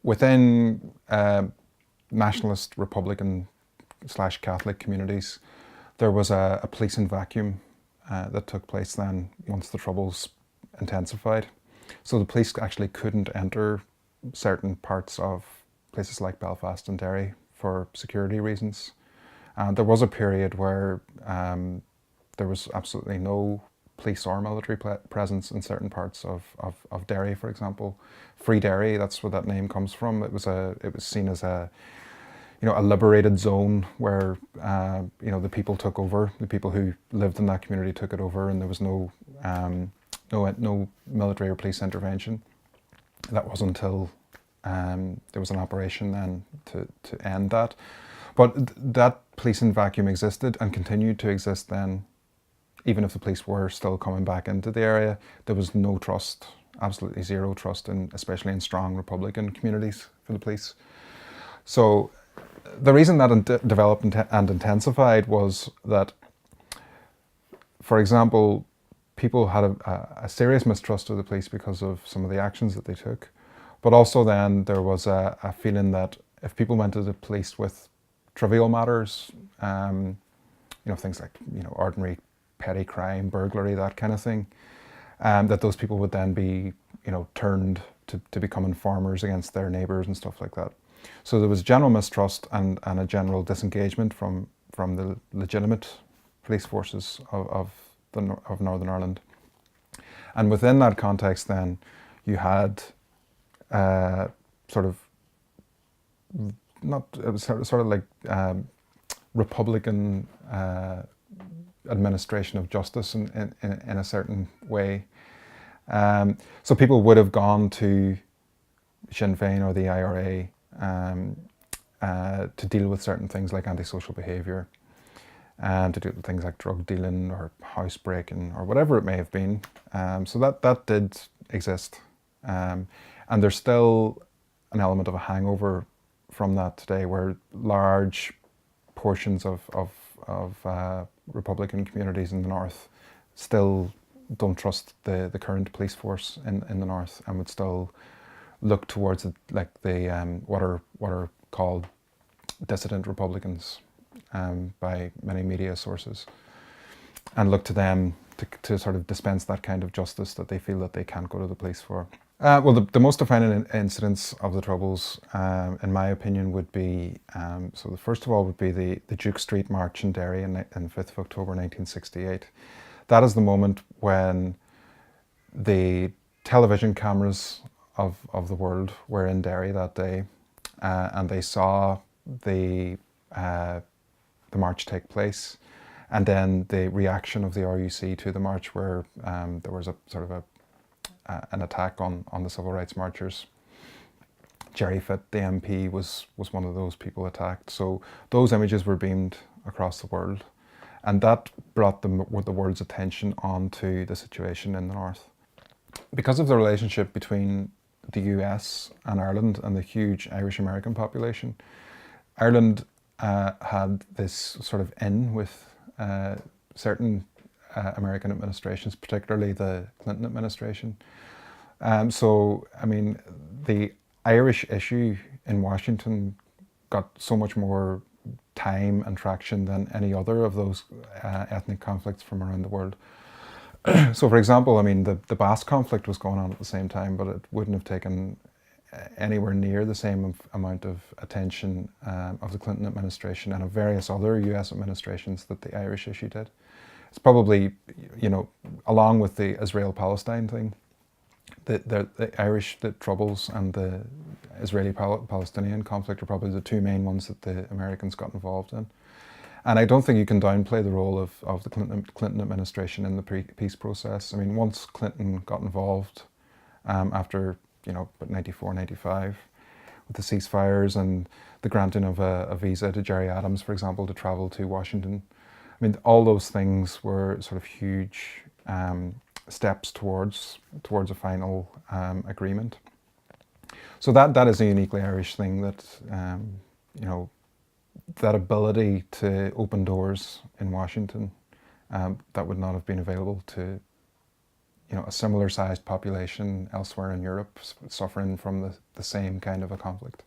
Within nationalist, Republican / Catholic communities, there was a policing vacuum that took place then once the Troubles intensified. So the police actually couldn't enter certain parts of places like Belfast and Derry for security reasons. There was a period where there was absolutely no police or military presence in certain parts of Derry, for example. Free Derry, that's where that name comes from. It was seen as a liberated zone where the people took over. The people who lived in that community took it over, and there was no military or police intervention. That wasn't until there was an operation then to end that. But that policing vacuum existed and continued to exist then. Even if the police were still coming back into the area, there was no trust, absolutely zero trust, especially in strong Republican communities for the police. So the reason that developed and intensified was that, for example, people had a serious mistrust of the police because of some of the actions that they took. But also then there was a feeling that if people went to the police with trivial matters, things like ordinary petty crime, burglary, that kind of thing, that those people would then be turned to become informers against their neighbours and stuff like that. So there was general mistrust and a general disengagement from the legitimate police forces of Northern Ireland. And within that context then you had it was sort of like Republican administration of justice in a certain way. So people would have gone to Sinn Féin or the IRA to deal with certain things like antisocial behaviour, to do with things like drug dealing or housebreaking or whatever it may have been. So that did exist. And there's still an element of a hangover from that today, where large portions of Republican communities in the north still don't trust the current police force in the north, and would still look towards it, like what are called dissident Republicans by many media sources, and look to them to sort of dispense that kind of justice that they feel that they can't go to the police for. Well, the most defining incidents of the Troubles, in my opinion, would be, so the first of all would be the Duke Street March in Derry in 5th of October 1968. That is the moment when the television cameras of the world were in Derry that day, and they saw the march take place, and then the reaction of the RUC to the march, where there was a sort of an attack on the civil rights marchers. Jerry Fitt, the MP, was one of those people attacked. So those images were beamed across the world, and that brought the world's attention onto the situation in the north. Because of the relationship between the US and Ireland and the huge Irish-American population, Ireland had this sort of in with certain American administrations, particularly the Clinton administration. So, I mean, the Irish issue in Washington got so much more time and traction than any other of those ethnic conflicts from around the world. So, for example, I mean, the Basque conflict was going on at the same time, but it wouldn't have taken anywhere near the same amount of attention of the Clinton administration and of various other US administrations that the Irish issue did. It's probably, along with the Israel-Palestine thing, the Irish Troubles and the Israeli-Palestinian conflict are probably the two main ones that the Americans got involved in. And I don't think you can downplay the role of the Clinton administration in the peace process. I mean, once Clinton got involved after, about 94, 95, with the ceasefires and the granting of a visa to Gerry Adams, for example, to travel to Washington, I mean, all those things were sort of huge steps towards a final agreement. So that is a uniquely Irish thing, that that ability to open doors in Washington that would not have been available to a similar sized population elsewhere in Europe suffering from the same kind of a conflict.